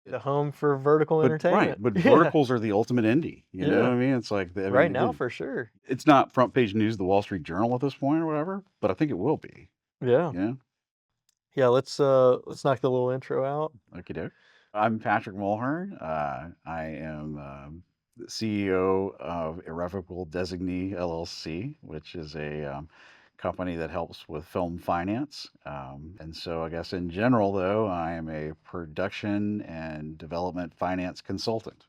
The home for vertical Right, entertainment. but Yeah, verticals are the ultimate indie, you know what yeah. I mean? It's like, I Right mean, now, for sure. it's not front page news of the Wall Street Journal at this point or whatever, but I think it will be, Yeah. you know? Yeah, let's knock the little intro out. Okey doke. I'm Patrick Mulhern. I am the CEO of Irrevocable Designee LLC, which is a company that helps with film finance. And so, I guess in general, though, I am a production and development finance consultant.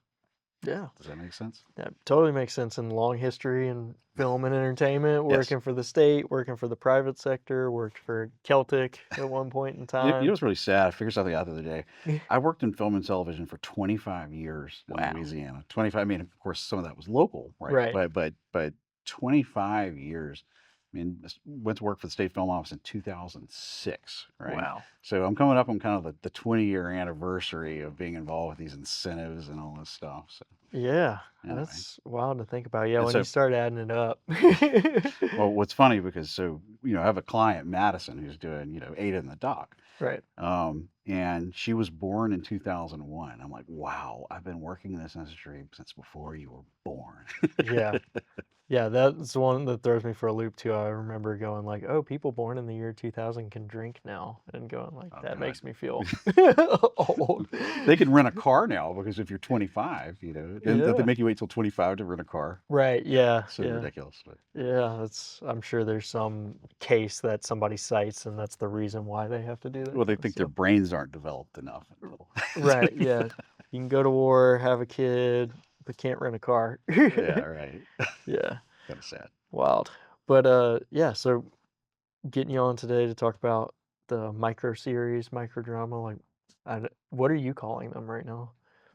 Yeah. Does that make sense? That totally makes sense in long history in film and entertainment, Yes. working for the state, working for the private sector, worked for Celtic at one point in You know time. what's really sad? I figured something out the other day. I worked in film and television for 25 years in Wow. Louisiana. 25, I mean, of course, some of that was local, right? Right. But 25 years. I mean, went to work for the state film office in 2006, right? Wow. So I'm coming up on kind of the 20-year anniversary of being involved with these incentives and all this stuff. So Yeah, anyway, that's wild to think about. Yeah, and when you so start adding it up. well, what's funny because I have a client, Madison, who's doing Ada in the Dock. Right. And she was born in 2001. I'm like, wow, I've been working in this industry since before you were born. Yeah. Yeah, that's one that throws me for a loop too. I remember going like, "Oh, people born in the year 2000 can drink now," and going like, Oh "That God. makes me feel old." They can rent a car now because if you're 25, and they Yeah. make you wait till 25 to rent a car. Right. Yeah. So Yeah. ridiculous. But Yeah. That's. I'm sure there's some case that somebody cites, and that's the reason why they have to do that well, they kind of think their stuff. brains aren't developed enough until. Right. Yeah. You can go to war, have a kid, but can't rent a car. Yeah, right. Yeah. Kind of sad. Wild. But yeah. So getting you on today to talk about the micro series, micro drama. Like, what are you calling them right now?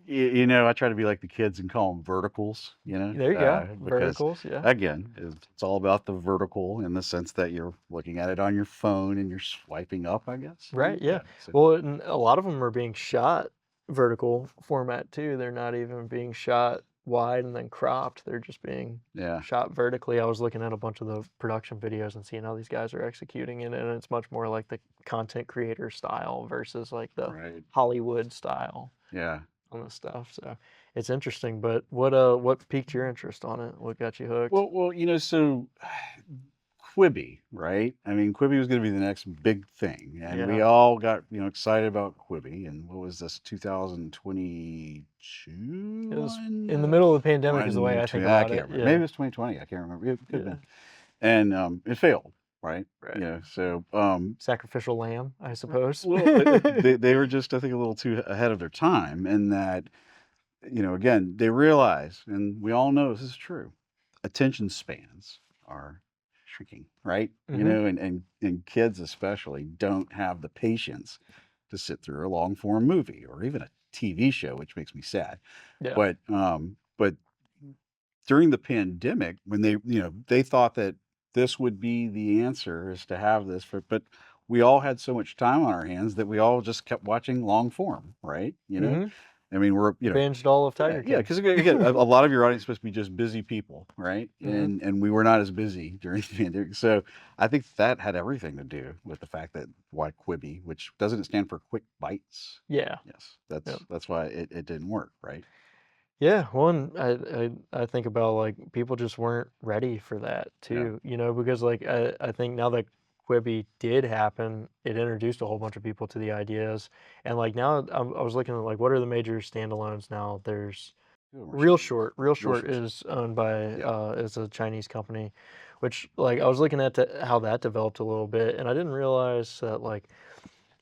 I try to be like the kids and call them verticals, There you go. because Verticals. Yeah. again, it's all about the vertical in the sense that you're looking at it on your phone and you're swiping up, I guess. Right. Yeah. Yeah. So, Well, and a lot of them are being shot vertical format too. They're not even being shot wide and then cropped. They're just being yeah. shot vertically. I was looking at a bunch of the production videos and seeing how these guys are executing it, and it's much more like the content creator style versus like the Right. Hollywood style Yeah. on the stuff. So it's interesting. But what piqued your interest on it? What got you hooked? So Quibi, right? I mean, Quibi was going to be the next big thing, and we Yeah, all got excited about Quibi. And what was this 2022 it was one? in the middle of the pandemic, is the way I think 1, I about can't it. remember. Maybe Yeah, it was 2020. I can't remember. It could have yeah, been. And it failed, right? right. So Sacrificial lamb, I suppose. well, they were just, I think, a little too ahead of their time in that, again, they realize, and we all know this is true, attention spans are shrinking, right? Hmm. And kids especially don't have the patience to sit through a long form movie or even a TV show, which makes me sad. Yeah. But during the pandemic, when they thought that this would be the answer is to have this but we all had so much time on our hands that we all just kept watching long form, right? Hmm. I mean, we're, Binged all of yeah, Tiger yeah, King. because again, a lot of your audience is supposed to be just busy people, right? Hmm. And we were not as busy during the pandemic, so I think that had everything to do with the fact that why Quibi, which doesn't it stand for quick bites? Yeah. Yes, that's Yep. that's why it didn't work, right? Yeah. One, I think about like people just weren't ready for that Yeah, too, because like I think now that Quibi did happen, it introduced a whole bunch of people to the ideas. And like now I was looking at like what are the major standalones now? There's Good more Real standalones. Short. Real Real Short short stuff. is owned by Yeah. is a Chinese company, which like I was looking at how that developed a little bit, and I didn't realize that like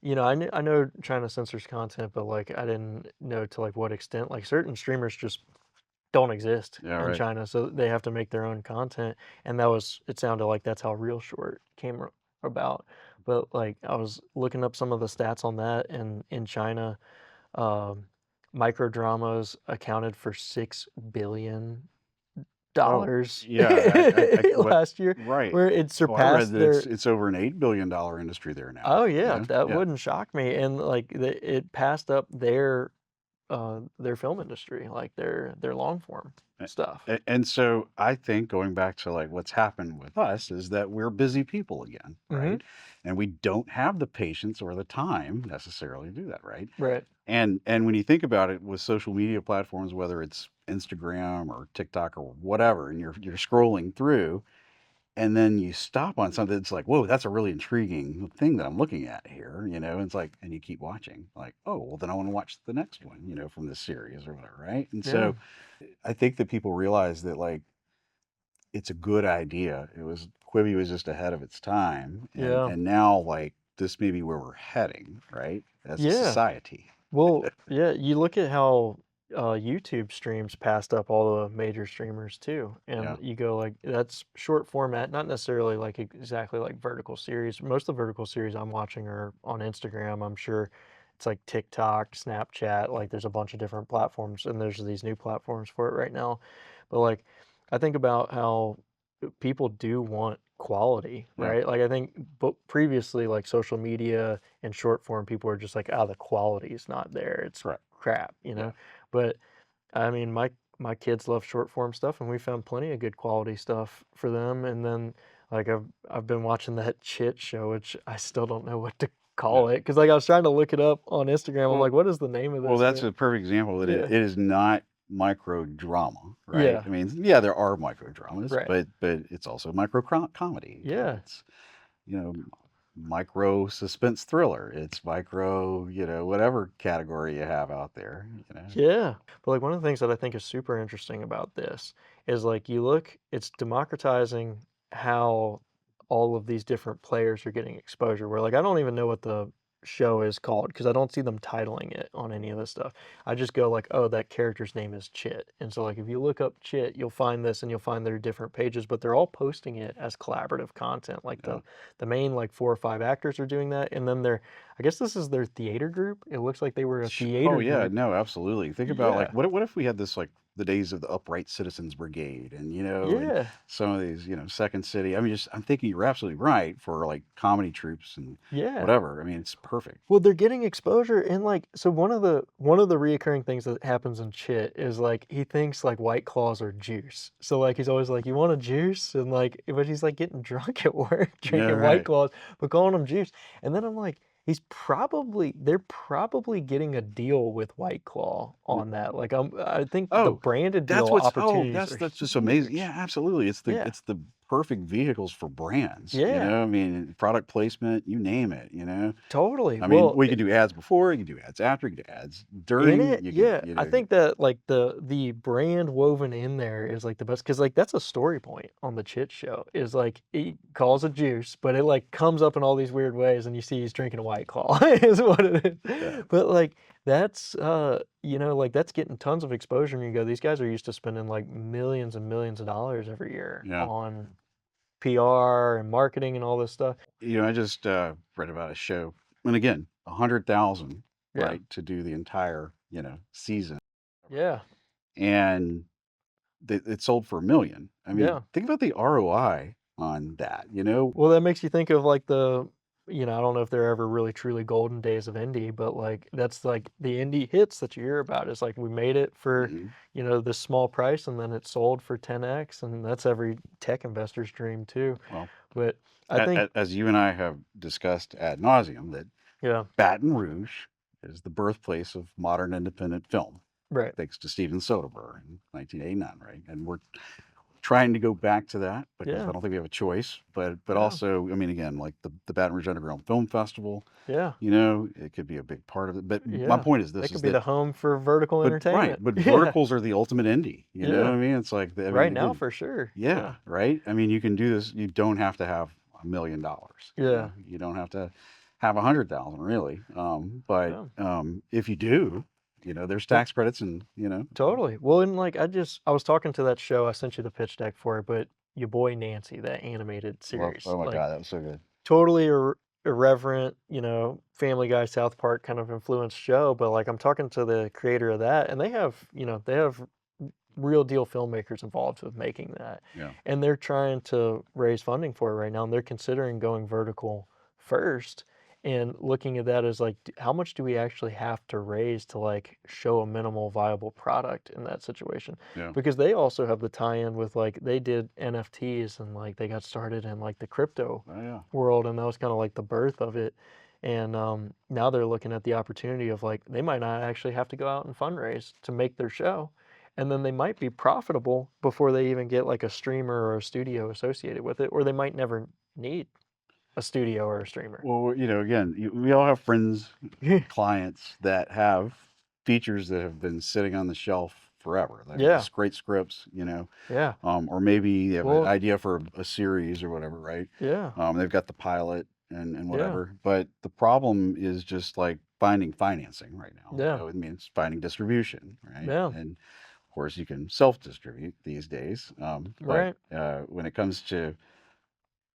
I know China censors content, but like I didn't know to like what extent like certain streamers just don't exist Yeah, in right. China, so they have to make their own content, and that was it sounded like that's how Real Short came about. But like I was looking up some of the stats on that, and in China, um, micro dramas accounted for Oh, $6 billion yeah. What? last year, Right. where it Oh, I read surpassed that their. it's over an $8 billion industry there now. Oh yeah, Yeah, that yeah, wouldn't shock me, and like it passed up their their film industry, like their long form A- stuff. and so I think going back to like what's happened with us is that we're busy people again, Hmm. right? And we don't have the patience or the time necessarily to do that, right? Right. And when you think about it with social media platforms, whether it's Instagram or TikTok or whatever, and you're scrolling through, and then you stop on something that's like, whoa, that's a really intriguing thing that I'm looking at here, and it's like, and you keep watching, like, oh, well, then I want to watch the next one, from this series or whatever, right? And Yeah. so I think that people realize that like it's a good idea. Quibi was just ahead of its time, and Yeah. and now like this may be where we're heading, right? As a Yeah. society. Well, yeah, you look at how YouTube streams passed up all the major streamers too, and Yeah. you go like that's short format, not necessarily like exactly like vertical series. Most of the vertical series I'm watching are on Instagram. I'm sure it's like TikTok, Snapchat, like there's a bunch of different platforms, and there's these new platforms for it right now. But like, I think about how people do want quality, Yeah. right? Like I think, but previously, like social media and short form, people were just like, "Ah, the quality is not there. It's Correct. crap," Yeah. But I mean, my kids love short form stuff, and we found plenty of good quality stuff for them. And then like I've been watching that Chit show, which I still don't know what to Yeah. call it because like I was trying to look it up on Instagram. I'm Well, like, what is the name of well, this that's thing? a perfect example that it, Yeah, it is not micro drama, right? yeah, I mean, yeah, there are micro dramas, right, but it's also micro comedy. yeah. It's you know micro suspense thriller. It's micro, whatever category you have out there. Yeah. But like one of the things that I think is super interesting about this is like you look, it's democratizing how all of these different players are getting exposure. Where like I don't even know what the show is called because I don't see them titling it on any of this stuff. I just go like, oh, that character's name is Chit. And so like if you look up Chit, you'll find this and you'll find their different pages, but they're all posting it as collaborative content. Like Yeah. the main like 4 or 5 actors are doing that, and then they're I guess this is their theater group. It looks like they were a Oh theater yeah, group. no, absolutely. Think about like Yeah, what if we had this like the days of the Upright Citizens Brigade and yeah, some of these, Second City. I mean, just I'm thinking you're absolutely right for like comedy troops and yeah. whatever. I mean, it's perfect. Well, they're getting exposure and, like so one of the reoccurring things that happens in Chit is, like, he thinks, like, White Claws are juice. So, like, he's always like, "You want a juice?" And, like but he's, like, getting drunk at work, Yeah, drinking White right. Claws, but calling them juice. And then I'm like, they're probably getting a deal with White Claw on that. Like, I think the Oh, branded deal opportunities are that's just amazing. Yeah, huge. absolutely. It's the Yeah. it's the perfect vehicles for brands, Yeah. I mean, product placement, you name it. Totally. I mean, Well, we could do ads before, you could do ads after, you could do ads in during, it, you could, yeah. I think that, like, the brand woven in there is, like, the best because like, that's a story point on the Chit Show is, like, he calls it juice, but it, like, comes up in all these weird ways, and you see he's drinking a White Claw is what it yeah, is. But, like, that's, like, that's getting tons of exposure, and you go, "These guys are used to spending, like, millions and millions of dollars every year yeah. on PR and marketing and all this stuff." I just read about a show, and again, 100,000, Yeah. right, to do the entire, season, Yeah. and it sold for 1 million. I mean, Yeah. think about the ROI on that. Well, that makes you think of like I don't know if they're ever really truly golden days of indie, but like that's like the indie hits that you hear about. It's like we made it for, Mhm. this small price and then it sold for 10x, and that's every tech investor's dream too. Well, But I think, as you and I have discussed ad nauseum, that yeah, Baton Rouge is the birthplace of modern independent film, right. thanks to Steven Soderbergh in 1989, right? And we're trying to go back to that because Yeah, I don't think we have a choice. But yeah, also, I mean, again, like the Baton Rouge Underground Film Festival, yeah, it could be a big part of it. But my yeah. point is That this: could is be that, the home for vertical but right, entertainment. but Yeah, verticals are the ultimate indie. You know what yeah. I mean? It's like, I mean, Right now again, for sure. yeah, Yeah, right. I mean, you can do this. You don't have to have $1 million. yeah, You don't have to have 100,000 really. But yeah. if you do, there's Well, tax credits and. totally. Well, and like I was talking to that show. I sent you the pitch deck for it, but your boy Nancy, that animated Well, series, oh my like God, that was so good. totally irreverent, Family Guy, South Park kind of influenced show. But like I'm talking to the creator of that, and they have real deal filmmakers involved with making that, Yeah. and they're trying to raise funding for it right now, and they're considering going vertical first. and looking at that as like, how much do we actually have to raise to like show a minimal viable product in that situation? Yeah. Because they also have the tie-in with like they did NFTs and like they got started in like the crypto Oh yeah. world, and that was kind of like the birth of it. And now they're looking at the opportunity of like they might not actually have to go out and fundraise to make their show, and then they might be profitable before they even get like a streamer or a studio associated with it, or they might never need a studio or a streamer. Well, again, we all have friends, clients that have features that have been sitting on the shelf forever. They have Yeah, these great scripts, yeah. or maybe you have an Well, idea for a series or whatever, right? yeah, They've got the pilot and yeah, whatever, but the problem is just like finding financing right now. yeah, It means finding distribution, right? yeah, And of course, you can self-distribute these days, but right, when it comes to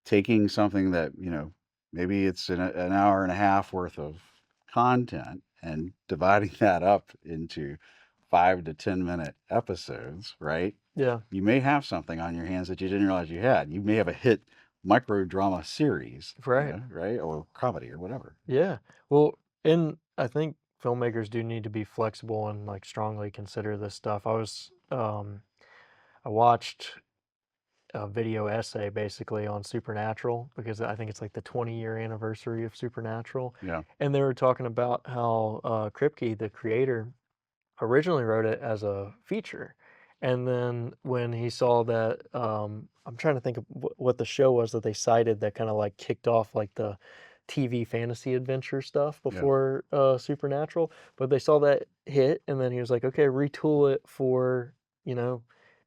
taking something that, maybe it's an hour and a half worth of content and dividing that up into 5 to 10 minute episodes, right? yeah, You may have something on your hands that you didn't realize you had. You may have a hit micro drama series, right, right? Or comedy or whatever. yeah. Well, and I think filmmakers do need to be flexible and like strongly consider this stuff. I watched a video essay basically on Supernatural because I think it's like the 20-year anniversary of Supernatural, Yeah. and they were talking about how Kripke, the creator, originally wrote it as a feature, and then when he saw that, I'm trying to think of what the show was that they cited that kind of like kicked off like the TV fantasy adventure stuff Yeah. before Supernatural, but they saw that hit, and then he was like, okay, retool it for you know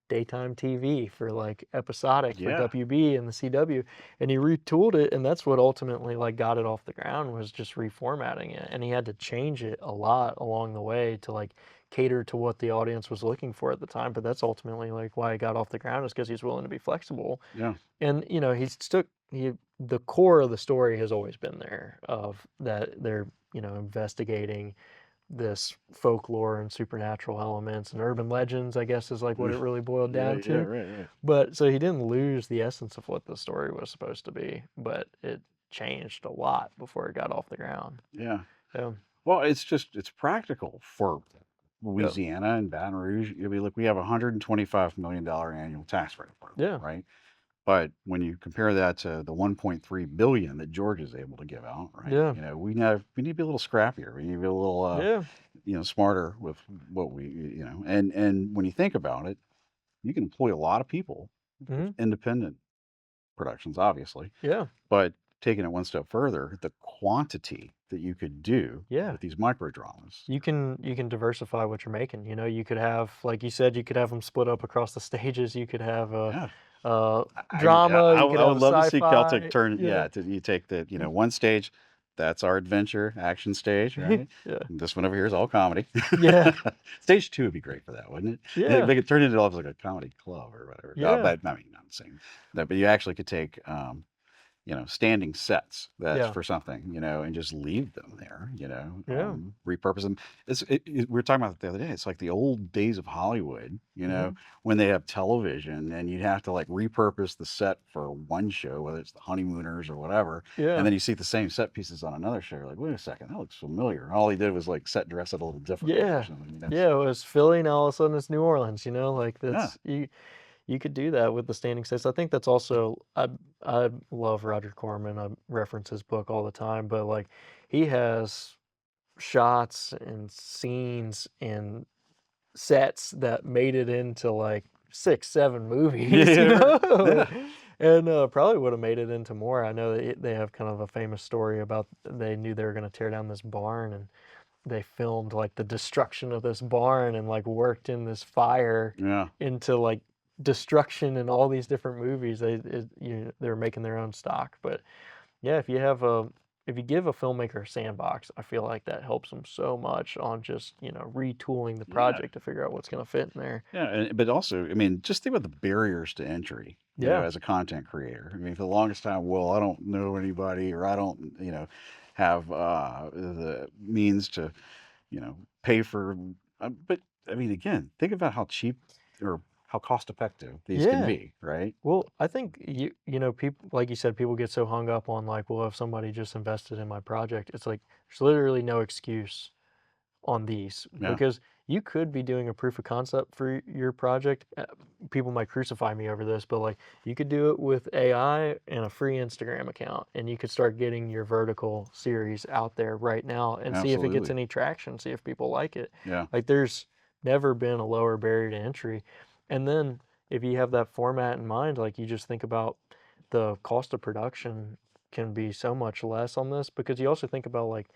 daytime TV for like episodic for Yeah. WB and the CW, and he retooled it, and that's what ultimately like got it off the ground was just reformatting it, and he had to change it a lot along the way to like cater to what the audience was looking for at the time. But that's ultimately like why it got off the ground is because he's willing to be flexible. Yeah. And he's stuck. The core of the story has always been there of that they're investigating this folklore and supernatural elements and urban legends. I guess is like what it really boiled Yeah. down Yeah. to. Right. Right. But so he didn't lose the essence of what the story was supposed to be, but it changed a lot before it got off the ground. Yeah. Yeah. Well, it's practical for Yeah. Louisiana and Baton Rouge. I mean, look, we have a $125 million annual tax rate program, Yeah. right? But when you compare that to the 1.3 billion that Georgia is able to give out, right? Yeah. We need to be a little scrappier. We need to be a little Yeah. smarter with what and when you think about it, you can employ a lot of people with Mhm. independent productions, obviously, Yeah. but taking it one step further, the quantity that you could do Yeah. with these micro dramas. You can diversify what you're making. You could have, like you said, you could have them split up across the stages. You could have Yeah. a Yeah, drama. You could I have would a love to see Celtic sci-fi. turn, yeah, you take the, one stage, that's our adventure action stage, right? Yeah. And this one over here is all comedy. Yeah. Stage two would be great for that, wouldn't it? Yeah. They could turn it into almost like a comedy club or whatever. Yeah. But I mean, I'm saying that, but you actually could take, standing sets that's Yeah. for something, and just leave them there, Yeah. repurpose them. We were talking about it the other day. It's like the old days of Hollywood, Mhm. when they have television and you'd have to like repurpose the set for one show, whether it's the Honeymooners or whatever. And Yeah. then you see the same set pieces on another show. You're like, wait a second, that looks familiar. And all he did was like set dress it a little differently or Yeah. something. Yeah. It was Philly, now all of a sudden it's New Orleans. Like Yeah, that's you could do that with the standing sets. I think that's also I love Roger Corman. I reference his book all the time, but like he has shots and scenes and sets that made it into like 6, 7 yeah, movies, yeah, yeah, and probably would have made it into more. I know they have kind of a famous story about they knew they were going to tear down this barn and they filmed like the destruction of this barn and like worked in this fire yeah. into like destruction in all these different movies. They were making their own stock, but yeah, if you give a filmmaker a sandbox, I feel like that helps them so much on just retooling the Yeah. project to figure out what's going to fit in there. Yeah, but also, I mean, just think about the barriers to entry, Yeah. as a content creator. I mean, for the longest time, well, I don't know anybody or I don't, have the means to, pay for, but I mean, again, think about how cheap or how cost effective these can Yeah. be, right? Well, I think people like you said, people get so hung up on like, well, if somebody just invested in my project, it's like there's literally no excuse on these Yeah, because you could be doing a proof of concept for your project. People might crucify me over this, but like you could do it with AI and a free Instagram account, and you could start getting your vertical series out there right now and see if it gets absolutely. any traction, see if people like it. Yeah, Like there's never been a lower barrier to entry. And then if you have that format in mind, like you just think about the cost of production can be so much less on this because you also think about like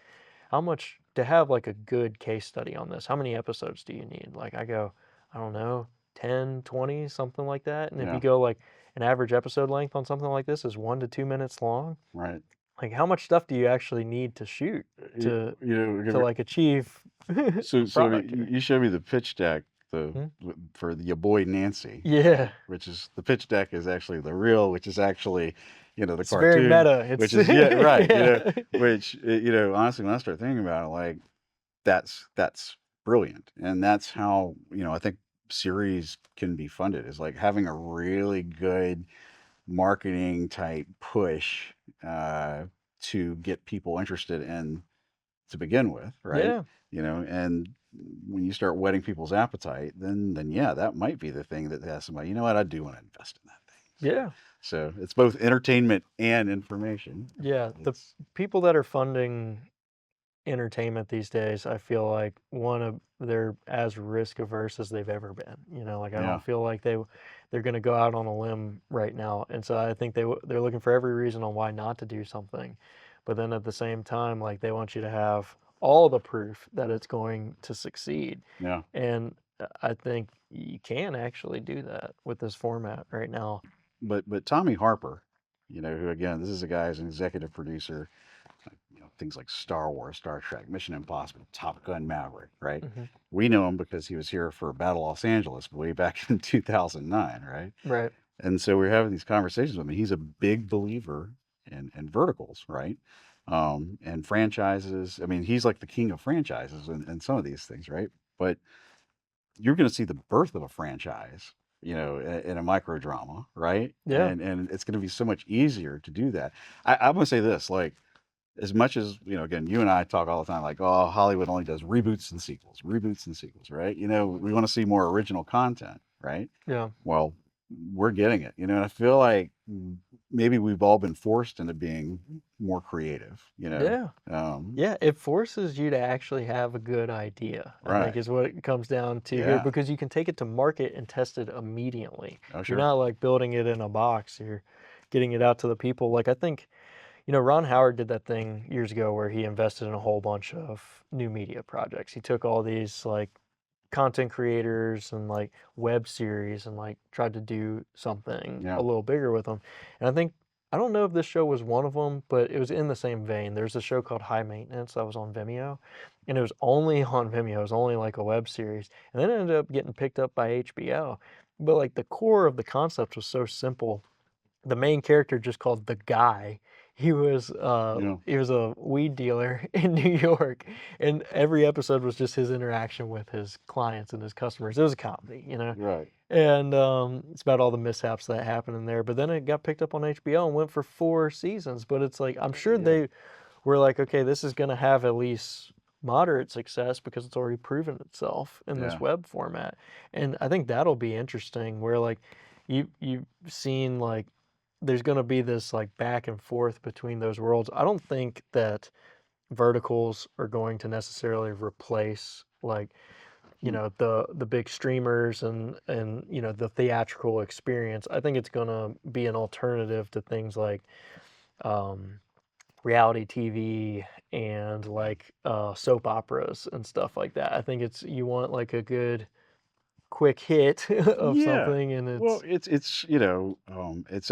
how much to have like a good case study on this? How many episodes do you need? Like I go, I don't know, 10, 20, something like that. And if you yeah, go like an average episode length on something like this is 1 to 2 minutes long, right. like how much stuff do you actually need to shoot You, to you know, like achieve a so I product mean, here? you showed me the pitch deck Hmm? for the your boy Nancy, Yeah. which is the pitch deck is actually the real, which is actually, the It's very cartoon, meta. which It's is yeah, right, yeah. which honestly, when I start thinking about it, like that's brilliant, and that's how I think series can be funded is like having a really good marketing type push uh, to get people interested in to begin with, right? Yeah. And when you start whetting people's appetite, then yeah, that might be the thing that has somebody, you know what, I do want to invest in that thing. Yeah. So it's both entertainment and information. Yeah. The It's people that are funding entertainment these days, I feel like one of they're as risk averse as they've ever been. Like I yeah, don't feel like they're going to go out on a limb right now, and so I think they're looking for every reason on why not to do something, but then at the same time, like they want you to have all the proof that it's going to succeed, yeah. and I think you can actually do that with this format right now. But Tommy Harper, who again, this is a guy who's an executive producer, things like Star Wars, Star Trek, Mission Impossible, Top Gun Maverick, right? Hmm. We know him because he was here for Battle Los Angeles way back in 2009, right? Right. And so we're having these conversations with him. He's a big believer in verticals, right? And franchises. I mean, he's like the king of franchises and some of these things, right? But you're going to see the birth of a franchise, in a micro drama, right? Yeah. And it's going to be so much easier to do that. I'm going to say this, like, as much as again, you and I talk all the time, like, oh, Hollywood only does reboots and sequels, right? We want to see more original content, right? Yeah. Well, we're getting it, and I feel like maybe we've all been forced into being more creative, Yeah. Yeah, it forces you to actually have a good idea, I think right? is what it comes down to here, Yeah. because you can take it to market and test it immediately. Oh, You're sure. not like building it in a box, you're getting it out to the people. Like I think, Ron Howard did that thing years ago where he invested in a whole bunch of new media projects. He took all these like content creators and like web series and like tried to do something a Yeah. little bigger with them. And I think I don't know if this show was one of them, but it was in the same vein. There's a show called High Maintenance that was on Vimeo, and it was only on Vimeo. It was only like a web series, and then it ended up getting picked up by HBO. But like the core of the concept was so simple. The main character just called the guy. Yeah. He was a weed dealer in New York, and every episode was just his interaction with his clients and his customers. It was a comedy. Right. And it's about all the mishaps that happened in there. But then it got picked up on HBO and went for 4 seasons. But it's like I'm sure Yeah. they were like, okay, this is gonna have at least moderate success because it's already proven itself in this Yeah. web format. And I think that'll be interesting where like you've seen like there's going to be this like back and forth between those worlds. I don't think that verticals are going to necessarily replace like Mm. the big streamers and the theatrical experience. I think it's going to be an alternative to things like um, reality TV and Yeah. like soap operas and stuff like that. I think it's you want like a good quick hit of Yeah. something and Well, it's it's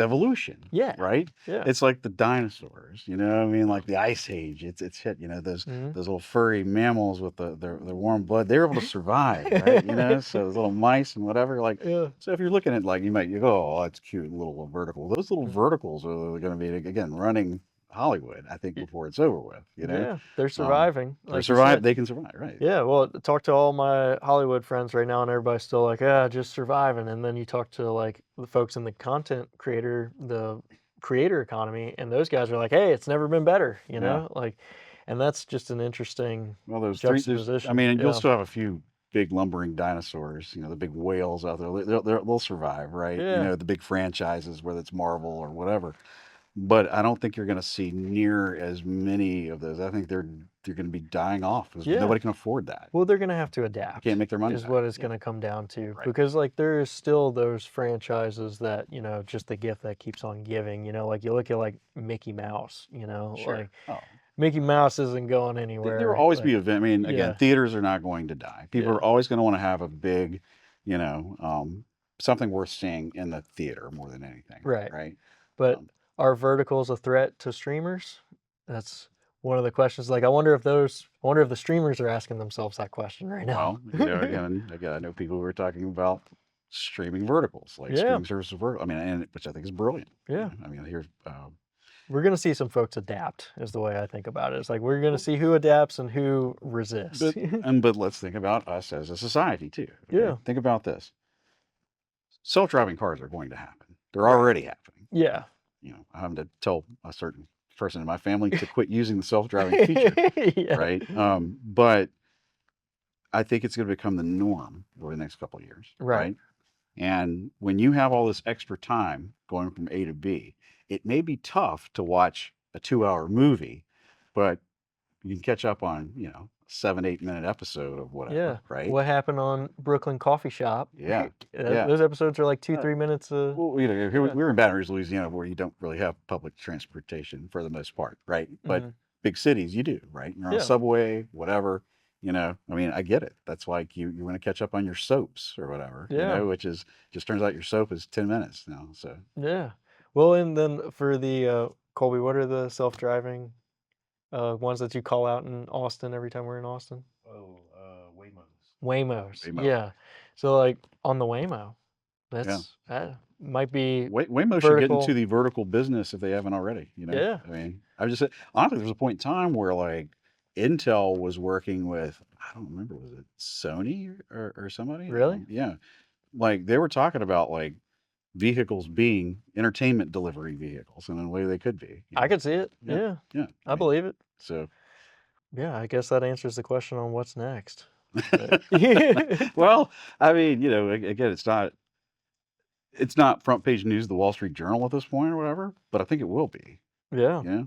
evolution, yeah, right? yeah. It's like the dinosaurs, I mean, like the ice age. It's hit, those Mhm. those little furry mammals with the warm blood. They were able to survive, right? So those little mice and whatever. Like, Yeah. so if you're looking at like you go, oh, that's cute, little vertical. Those little Mhm. verticals are going to be again running Hollywood, I think, Y before it's over with, you know? yeah, they're Um, surviving, they're like you survive said. they can survive, right. Yeah, well, talk to all my Hollywood friends right now, and everybody's still like, "Yeah, just surviving." And then you talk to like the folks in the content creator, the creator economy, and those guys are like, "Hey, it's never been better," you Yeah. know? Like, and that's just an interesting Well, there's I juxtaposition. mean, you'll Yeah. still have a few big lumbering dinosaurs, the big whales out there. They'll survive, right? Yeah. The big franchises, whether it's Marvel or whatever. But I don't think you're going to see near as many of those. I think they're going to be dying off because Yeah. nobody can afford that. Well, they're gonna have to They can't adapt, make their money is back. what it's Yeah, gonna come down to. right. Because like there is still those franchises that, just the gift that keeps on giving, like you look at like Mickey Mouse, Sure. like Oh, Mickey Mouse isn't going there will anywhere. always be Like, event. I mean, again, yeah, theaters are not going to die. People yeah, are always going to want to have a big, you know, um, something worth seeing in the theater more than anything, right. right? But Um, are verticals a threat to streamers? That's one of the questions. Like, I wonder if the streamers are asking themselves that question right now. well, again, I know people who are talking about streaming verticals, like Yeah, streaming services vertical. I mean, and which I think is brilliant. yeah. I mean, here's We're gonna see some folks adapt, is the way I think about it. It's like we're gonna see who adapts and who resists. but let's think about us as a society too. Okay, Yeah, think about this: self-driving cars are going to happen. They're right. already happening. Yeah. I'm having to tell a certain person in my family to quit using the self-driving feature, Yeah. right? But I think it's going to become the norm over the next couple of years, Right. right? And when you have all this extra time going from A to B, it may be tough to watch a 2-hour movie, but you can catch up on, 7, 8 minute episode of Yeah. whatever, right? What happened on Brooklyn Coffee Shop? Yeah. Yeah. Those episodes are like 2, Uh, 3 minutes. well, here Yeah. we're in Baton Rouge, Louisiana, where you don't really have public transportation for the most part, right? But Hmm. big cities, you do, right? You're on a Yeah. subway, whatever. I mean, I get it. That's like you want to catch up on your soaps or whatever, Yeah. which is just turns out your soap is 10 minutes now. So Yeah. Well, and then for the Colby, what are the self-driving ones that you call out in Austin every time we're in Austin? Oh, Waymos. Waymos. Waymo, Yeah. So like on the Waymo, yeah. that might be Waymo should get into vertical. the vertical business if they haven't already. Yeah. I mean, I was just honestly, there was a point in time where like Intel was working with, I don't remember, was it Sony or somebody? Really? Yeah, like they were talking about like vehicles being entertainment delivery vehicles in a way they could be. I could see it. Yeah, Yeah. yeah. I I mean, believe it. so Yeah, I guess that answers the question on what's next. But well, I mean, again, it's not front page news of the Wall Street Journal at this point or whatever, but I think it will be. yeah. Yeah.